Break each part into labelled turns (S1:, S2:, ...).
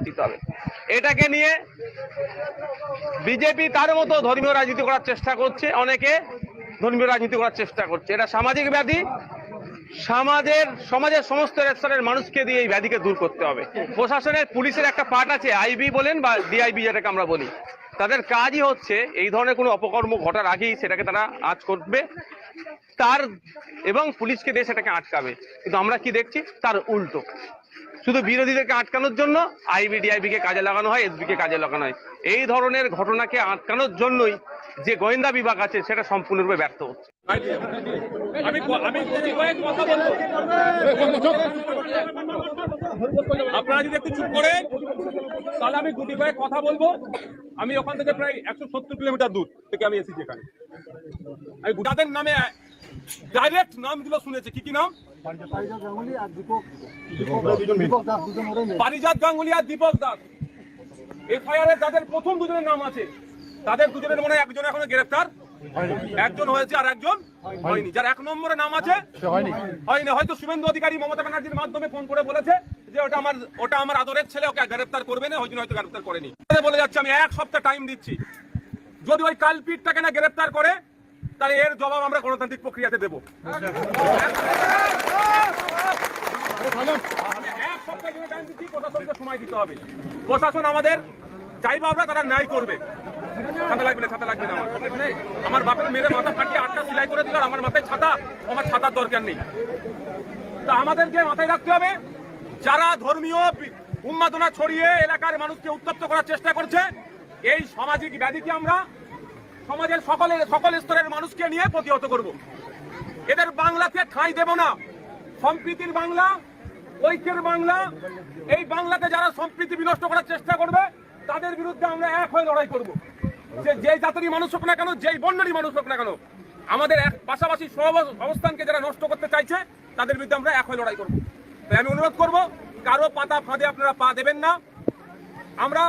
S1: দিতে হবে। এটাকে নিয়ে বিজেপি তার মতো ধর্মীয় রাজনীতি করার চেষ্টা করছে, অনেকে ধর্মীয় রাজনীতি করার চেষ্টা করছে। এটা সামাজিক ব্যাধি, সমাজের সমস্ত স্তরের মানুষকে দিয়ে এই ব্যাধিকে দূর করতে হবে। প্রশাসনের, পুলিশের একটা পার্ট আছে, আইবি বলেন বা ডিআইবি যেটাকে আমরা বলি, তাদের কাজই হচ্ছে এই ধরনের কোনো অপকর্ম ঘটার আগেই সেটাকে তারা আঁচ করবে এবং পুলিশকে দিয়ে সেটাকে আটকাবে। কিন্তু আমরা কি দেখছি, তার উল্টো। শুধু বিরোধীদেরকে আটকানোর জন্য আইবি ডিআইবি কে কাজে লাগানো হয়, এসবি কে কাজে লাগানো হয়। এই ধরনের ঘটনাকে আটকানোর জন্যই যে গোয়েন্দা বিভাগ আছে সেটা সম্পূর্ণরূপে ব্যর্থ হচ্ছে।
S2: আপনারা যদি একটু চুপ করেন তাহলে আমি গুটি কয়েক কথা বলবো। আমি ওখান থেকে প্রায় 170 কিলোমিটার দূর থেকে আমি এসেছি এখানে। আমি তাদের নামে ডাইরেক্ট নামগুলো শুনেছি। কি কি নাম? পারিজাত গাঙ্গুলি আর দীপক দাস। এফআইআর এ যাদের প্রথম দুজনের নাম আছে তাদের দুজনের মনে হয় একজন এখনো গ্রেফতার, একজন হয়েছে আর একজন হয়নি। যার 1 নম্বরে নাম আছে হয়নি। হয়তো শুভেন্দু অধিকারী মমতা ব্যানার্জির মাধ্যমে ফোন করে বলেছে যে ওটা আমার আদরের ছেলে, ওকে গ্রেফতার করবে না, ওই জন্য হয়তো গ্রেফতার করেনি। বলে যাচ্ছে আমি 1 সপ্তাহ টাইম দিচ্ছি, যদি ওই কালপিটটাকে না গ্রেফতার করে তাহলে এর জবাব আমরা গণতান্ত্রিক প্রক্রিয়াতে দেবো। 1 সপ্তাহ টাইম দিচ্ছি, প্রশাসনকে সময় দিতে হবে। প্রশাসন আমাদের চাইবো আমরা, তারা ন্যায় করবে। ছাতা লাগবে না আমার বাপের মেরে মাথা ফাটিয়ে 8টা সেলাই করে দিল, আমার মাথায় ছাতা, আমার ছাতার দরকার নেই। তা আমাদেরকে মাথায় রাখতে হবে, যারা ধর্মীয় উন্মাদনা ছড়িয়ে এলাকার মানুষকে উত্তপ্ত করার চেষ্টা করছে, এই সামাজিক ব্যাধিকে আমরা সমাজের সকল স্তরের মানুষকে নিয়ে প্রতিহত করব। এদের বাংলাকে ঠাঁই দেব না। সম্প্রীতির বাংলা, ঐক্যের বাংলা, এই বাংলাতে যারা সম্প্রীতি বিনষ্ট করার চেষ্টা করবে তাদের বিরুদ্ধে আমরা এক হয়ে লড়াই করব। যে জাতিরই মানুষ হোক না কেন, যেই বর্ণেরই মানুষ হোক না কেন, আমাদের পাশাপাশি অবস্থানকে যারা নষ্ট করতে চাইছে তাদের বিরুদ্ধে আমরা এক হয়ে লড়াই করব। তাই আমি অনুরোধ করব, কারো পাতা ফাঁদে আপনারা পা দেবেন না। আমরা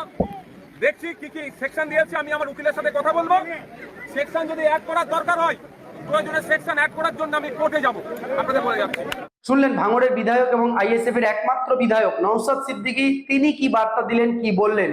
S2: দেখছি কি কি সেকশন দিয়েছে, আমি আমার উকিলের সাথে কথা বলবো। সেকশন যদি অ্যাড করার দরকার হয়, প্রয়োজনে সেকশন অ্যাড করার জন্য আমি কোর্টে যাব, আপনাদের বলে যাচ্ছি।
S3: শুনলেন ভাঙড়ের বিধায়ক এবং আইএসএফ এর একমাত্র বিধায়ক নওশাদ সিদ্দিকী, তিনি কি বার্তা দিলেন, কি বললেন।